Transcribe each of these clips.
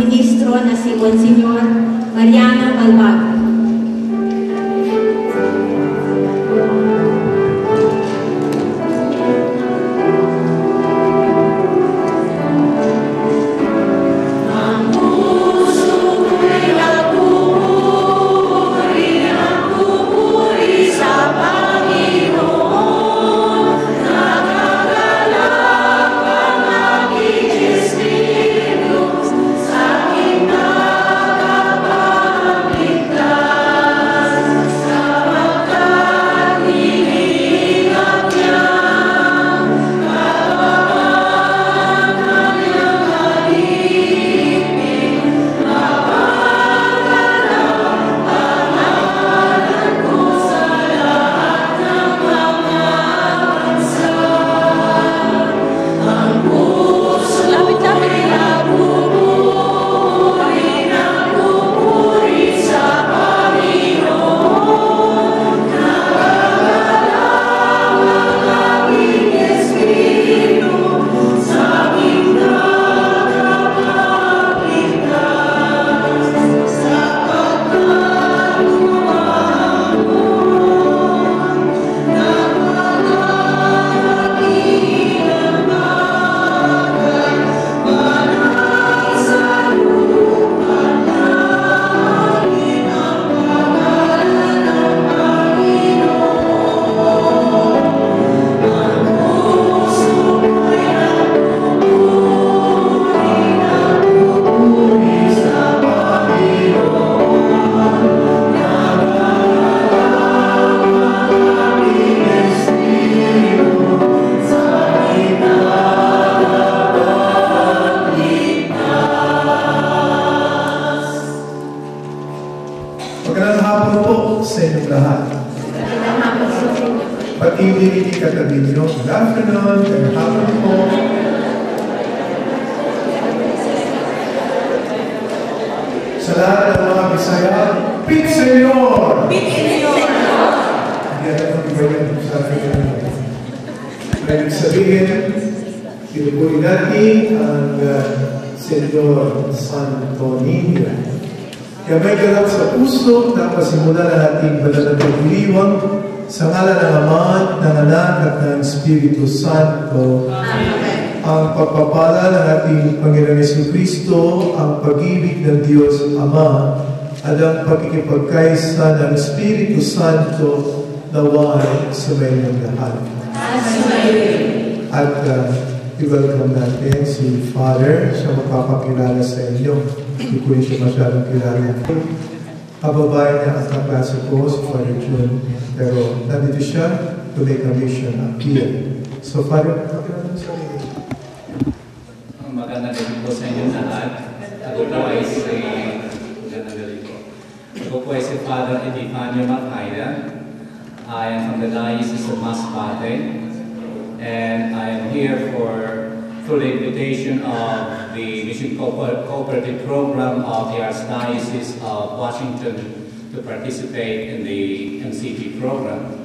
ministro na si Monsignor Mariano Balbago. Good afternoon and hapon po. Sa lahat ng mga Bisaya, Pit Senyor! Pit Senyor! Hindi natin mag-iwanan sa akin. Ibig sabihin, pinupuri natin ang Senyor Santo Niño. Kaya may galak sa puso na pasimulan na natin banal na pagdiriwang sa ngalan ng Ama, ng Anak, at ng Espiritu Santo. Amen. Ang pagpapala ng ating Panginoon Jesucristo, ang pag-ibig ng Diyos Ama, at ang pagkikipagkaisa ng Espiritu Santo naway sa mayroong lahat. At i-welcome natin si Father, siya magpapakilala sa inyo. Hindi ko siya masyadong kilala. Kababayan niya at kaklase ko, si Father June. Pero nandito siya to make a mission appear. So, Father, pakilala mo sa inyo. Magandang gabi po sa inyo lahat. Ako po ay si Father Epifanio Macaya. I am from the Diocese of Masbate. And I am here through the invitation of the Mission Cooperative Program of the Archdiocese of Washington to participate in the MCP program.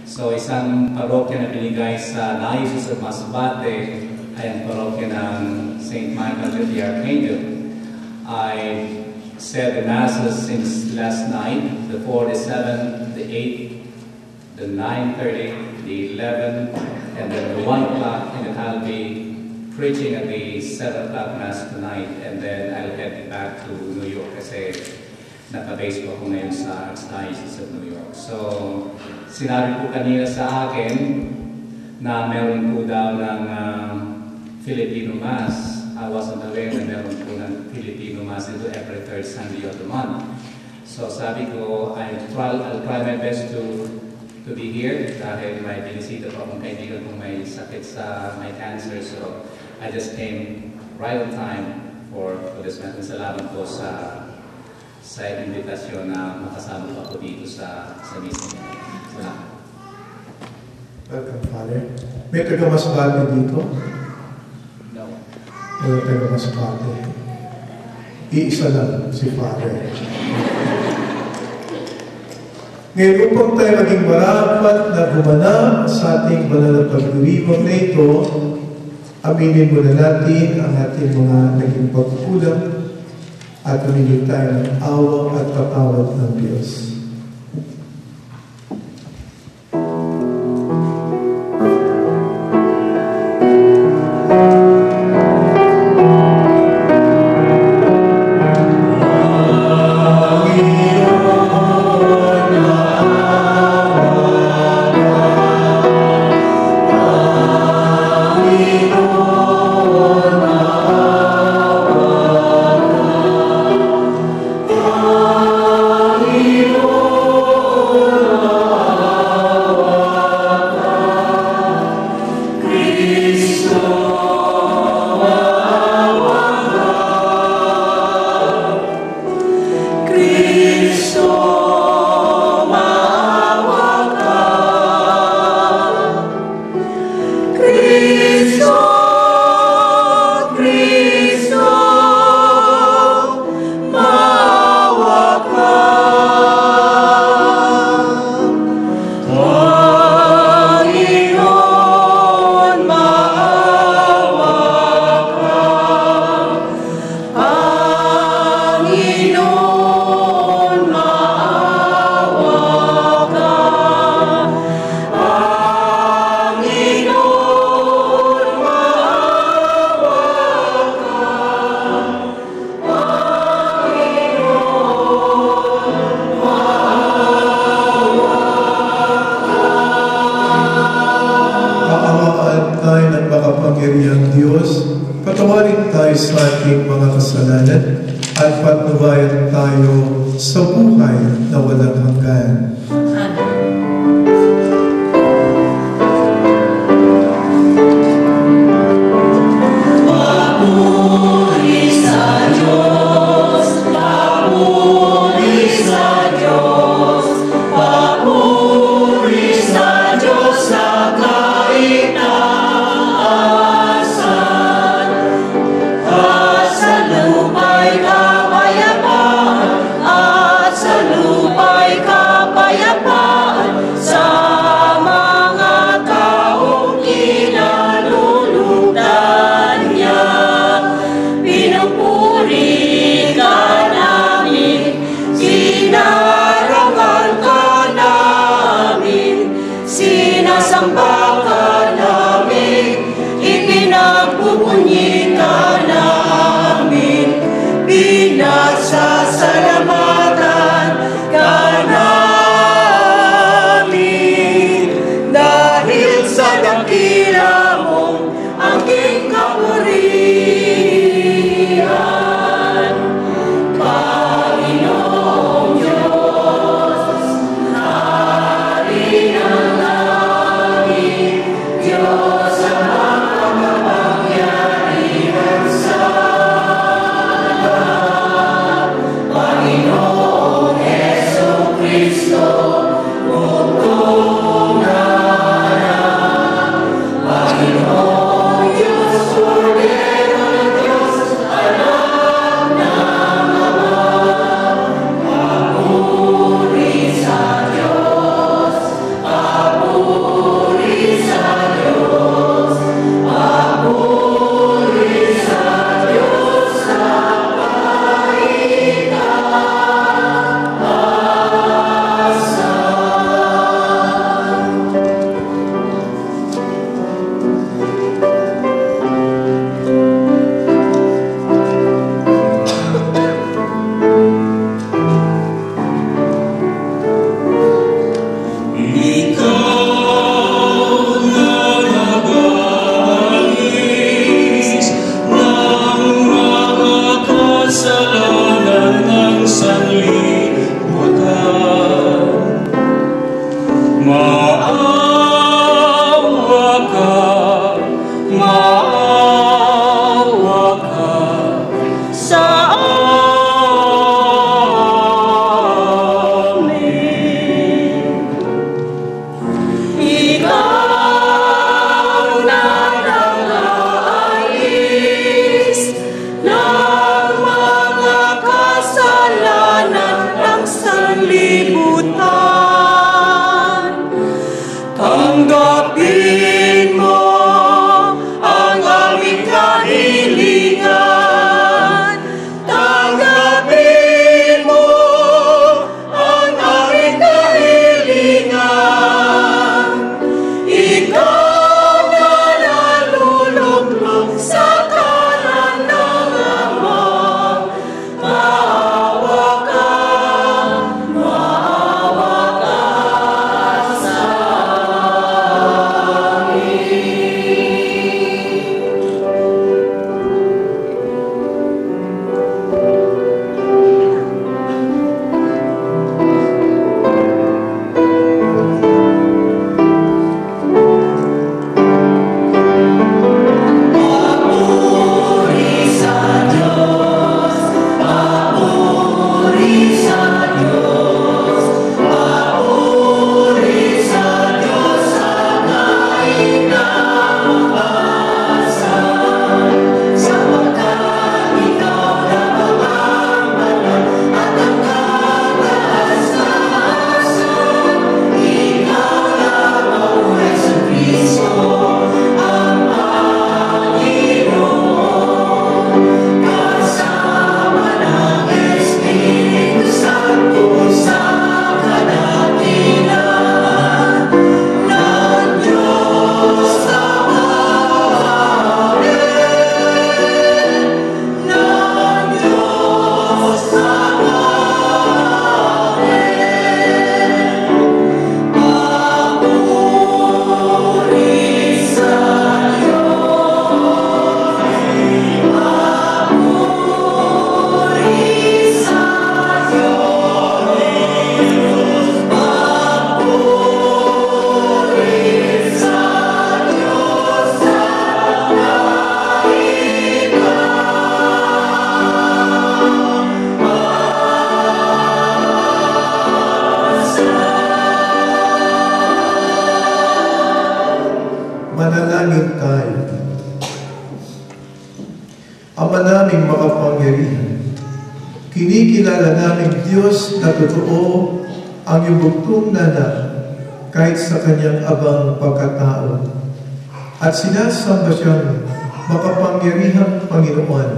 So isang parokya na binigay sa Diocese of Masbate ay ang parokya ng St. Michael the Archangel. I said the Masses since last night, the 4, the 7, the 8, the 9:30, the 11, and then the 1 o'clock, and then I'll be preaching at the 7 o'clock Mass tonight, and then I'll head back to New York kasi naka-base po ako ngayon sa Archdiocese of New York. So, sinabi po kanina sa akin na meron po daw ng Filipino Mass. I wasn't aware na meron po ng Filipino Mass ito every third Sunday of the month. So, sabi ko, I'll try my best to be here dahil may binisita po akong kaibigan kung may sakit may cancer. So, I just came right on time for this message. Salamat po sa invitasyon na makasama po ako dito sa mission. Salamat. Welcome, Father. May taga-Masbate dito? No. May taga-Masbate. Iisa lang si Father. Ngayon, upang tayo maging marapat na gumanap sa ating banal na pagdiriwang na ito, aminin muna natin ang ating mga naging pagkukulang at humingi tayo ng awa at patawad ng Diyos. Patawarin tayo sa ating mga kasalanan at patnubayan tayo sa buhay na walang hanggan. Papuri sa Diyos, papuri sa Diyos, papuri sa Diyos sa kaitaasan. At sa lupa'y kapayapaan, at sa lupa'y kapayapaan. Kinikilala namin Diyos na totoo ang iyong bugtong na kahit sa kanyang abang pagkatao. At sinasamba siyang makapangyarihang Panginoon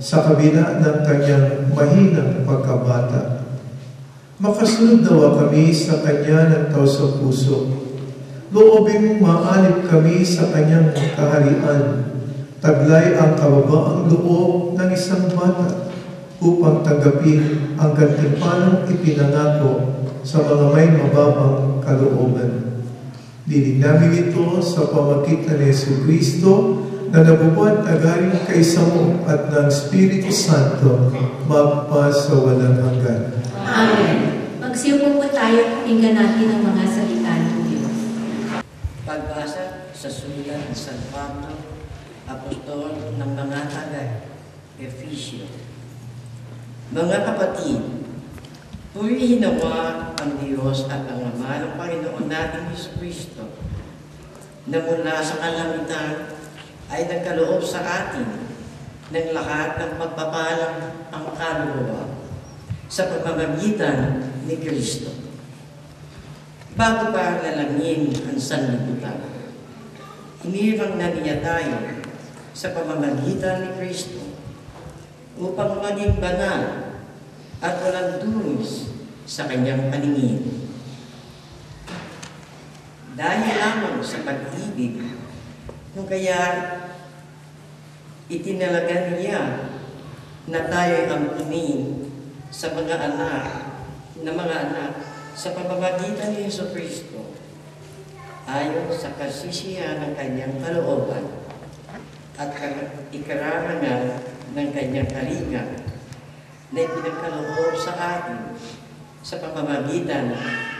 sa kabila ng kanyang mahinang pagkabata. Makasunod nawa kami sa kanya ng taos puso. Loobin mong maalip kami sa kanyang kaharian. Taglay ang kababaang loob ng isang bata upang tanggapin ang gantimpalang ipinangako sa mga may mababang kalooban. Dinig namin ito sa pamagitan ni Jesucristo na nabubuhat na galing kaisa mo at ng Espiritu Santo magpasawalang hanggan. Amen. Magsiupo po tayo, pakinggan natin ang mga salita ng Diyos. Pagbasa sa sulat ng San Pablo, Apostol ng mga taga-Efesyo. Mga kapatid, purihin nawa ang Diyos at ang Ama ng Panginoon natin Jesucristo, na mula sa kalangitan ay nagkaloob sa atin ng lahat ng pagpapalang ang kaluluwa sa pamamagitan ni Kristo. Bago pa lalangin ang sanlibutan, hinirang na niya tayo sa pamamagitan ni Kristo upang maging banal at walang dumis sa kanyang paningin. Dahil lamang sa pag-ibig, kung kaya itinalaga niya na tayo ang tumingin sa mga anak sa pamamagitan ni Jesucristo ayon sa kasisiyahan ng kanyang kalooban at ikararangan ng kanyang kalinga na ipinagkaloob sa atin sa pamamagitan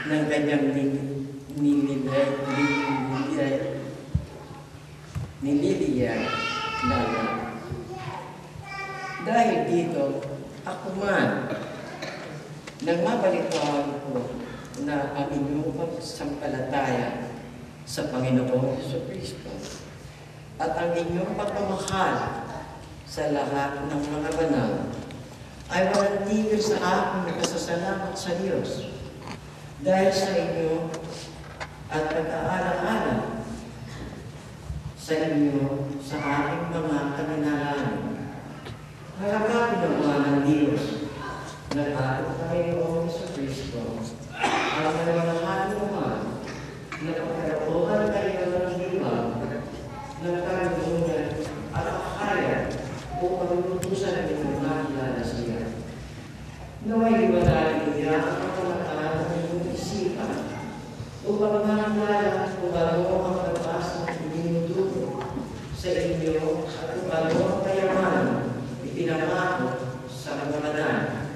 ng kanyang nililiyan na anak. Dahil dito, ako man, nang mabalitahan ko na ang inyong pagsampalataya sa Panginoong Jesucristo at ang inyong pagmamahal sa lahat ng mga banal ay walang tigil sa aking nagpasasalamat sa Diyos dahil sa inyo at pag-aalang-alang sa inyo sa aking mga kaminalaman. Harapin naman ng Diyos na ating Panginoong Jesucristo ang nalalaman naman na pagkarapuan kayo ng liwag ng karunungan at kaya upang lutusan ng makilala siya. Naway iwalay niya ang pagkamataan ng inyong isipan upang makilala kung ano ang labas ng ininuturo sa inyo at kung ano ang kayamanan ipinangako sa kagamanan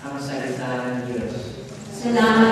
ang salita ng Diyos. Salamat